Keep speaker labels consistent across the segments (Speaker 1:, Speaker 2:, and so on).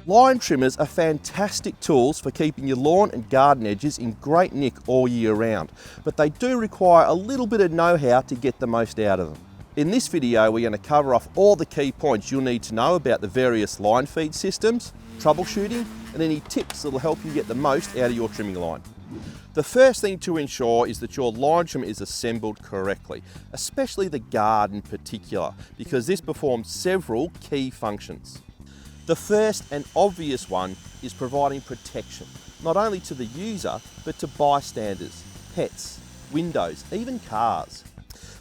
Speaker 1: Line trimmers are fantastic tools for keeping your lawn and garden edges in great nick all year round, but they do require a little bit of know-how to get the most out of them. In this video, we're going to cover off all the key points you'll need to know about the various line feed systems, troubleshooting, and any tips that will help you get the most out of your trimming line. The first thing to ensure is that your line trimmer is assembled correctly, especially the guard in particular, because this performs several key functions. The first and obvious one is providing protection, not only to the user, but to bystanders, pets, windows, even cars.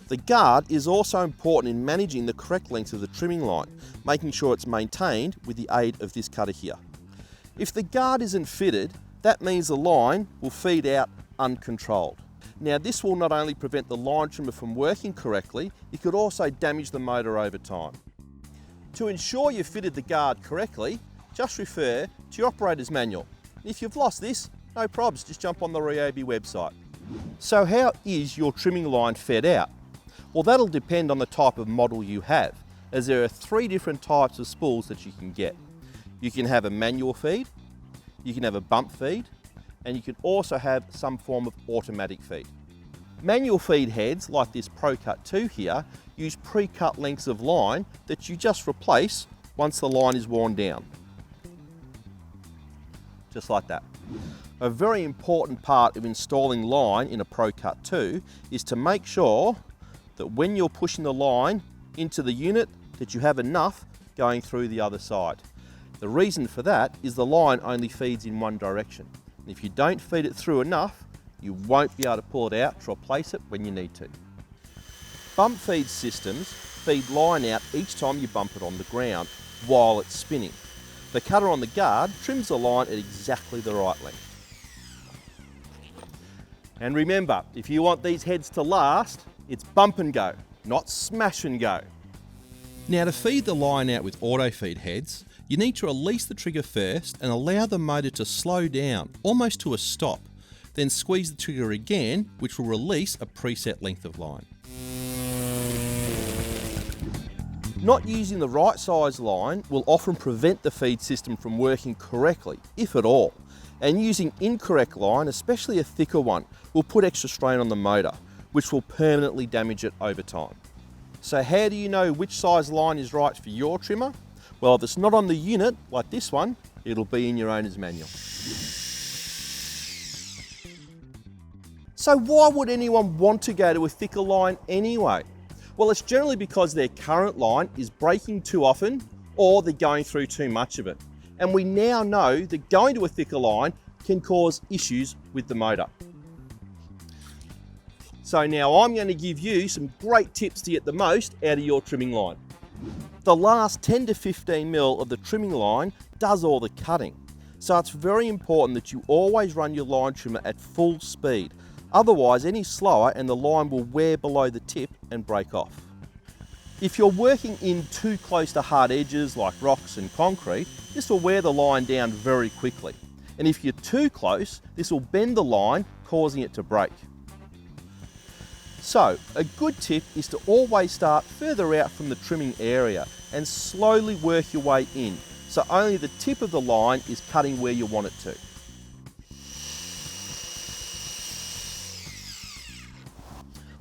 Speaker 1: The guard is also important in managing the correct length of the trimming line, making sure it's maintained with the aid of this cutter here. If the guard isn't fitted, that means the line will feed out uncontrolled. Now this will not only prevent the line trimmer from working correctly, it could also damage the motor over time. To ensure you've fitted the guard correctly, just refer to your operator's manual. If you've lost this, no probs, just jump on the Ryobi website. So how is your trimming line fed out? Well, that'll depend on the type of model you have, as there are 3 different types of spools that you can get. You can have a manual feed, you can have a bump feed, and you can also have some form of automatic feed. Manual feed heads, like this Pro Cut 2 here, use pre-cut lengths of line that you just replace once the line is worn down. Just like that. A very important part of installing line in a Pro Cut 2 is to make sure that when you're pushing the line into the unit, that you have enough going through the other side. The reason for that is the line only feeds in one direction. And if you don't feed it through enough, you won't be able to pull it out to replace it when you need to. Bump feed systems feed line out each time you bump it on the ground while it's spinning. The cutter on the guard trims the line at exactly the right length. And remember, if you want these heads to last, it's bump and go, not smash and go. Now to feed the line out with auto feed heads, you need to release the trigger first and allow the motor to slow down, almost to a stop. Then squeeze the trigger again, which will release a preset length of line. Not using the right size line will often prevent the feed system from working correctly, if at all. And using incorrect line, especially a thicker one, will put extra strain on the motor, which will permanently damage it over time. So how do you know which size line is right for your trimmer? Well, if it's not on the unit, like this one, it'll be in your owner's manual. So why would anyone want to go to a thicker line anyway? Well, it's generally because their current line is breaking too often or they're going through too much of it. And we now know that going to a thicker line can cause issues with the motor. So now I'm going to give you some great tips to get the most out of your trimming line. The last 10 to 15 mil of the trimming line does all the cutting. So it's very important that you always run your line trimmer at full speed. Otherwise, any slower and the line will wear below the tip and break off. If you're working in too close to hard edges like rocks and concrete, this will wear the line down very quickly. And if you're too close, this will bend the line, causing it to break. So, a good tip is to always start further out from the trimming area and slowly work your way in, so only the tip of the line is cutting where you want it to.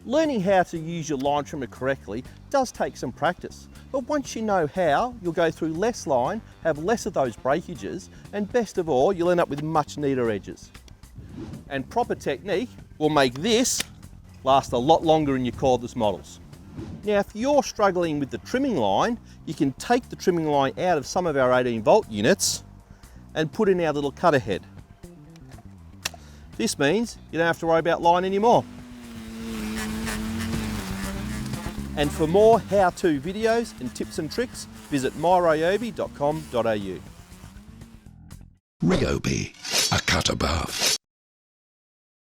Speaker 1: Learning how to use your line trimmer correctly does take some practice, but once you know how, you'll go through less line, have less of those breakages, and best of all, you'll end up with much neater edges. And proper technique will make this last a lot longer in your cordless models. Now, if you're struggling with the trimming line, you can take the trimming line out of some of our 18-volt units and put in our little cutter head. This means you don't have to worry about line anymore. And for more how-to videos and tips and tricks, visit myryobi.com.au.
Speaker 2: Ryobi, a cut above.